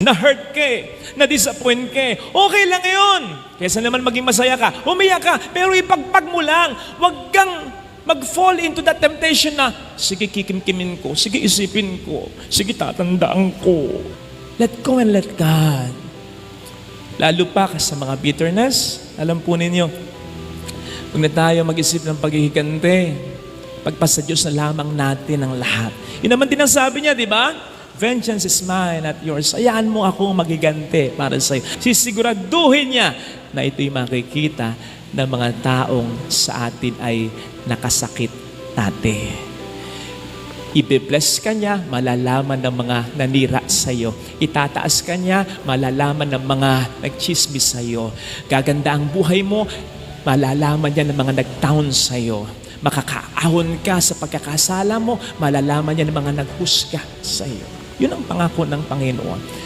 Na-hurt ka na-disappoint ka okay lang yun. Kesa naman maging masaya ka, umiyak ka, pero ipagpag mo lang. Huwag kang mag-fall into that temptation na, sige kikimkimin ko, sige isipin ko, sige tatandaan ko. Let go and let God. Lalo pa sa mga bitterness, alam po ninyo, huwag na tayo mag-isip ng paghihigante. Pagpasa Diyos na lamang natin ang lahat. Yun naman din ang sabi niya, di ba? Vengeance is mine, not yours. Hayaan mo akong magigante para sa iyo. Sisiguraduhin niya na ito'y makikita ng mga taong sa atin ay nakasakit dati. Ibe-bless ka niya, malalaman ng mga nanira sa iyo. Itataas ka niya, malalaman ng mga nagchismis sa iyo. Gaganda ang buhay mo, malalaman niya ng mga nag-down sa iyo. Makakaahon ka sa pagkakasala mo, malalaman niya ng mga naghusga sa iyo. Yun ang pangako ng Panginoon.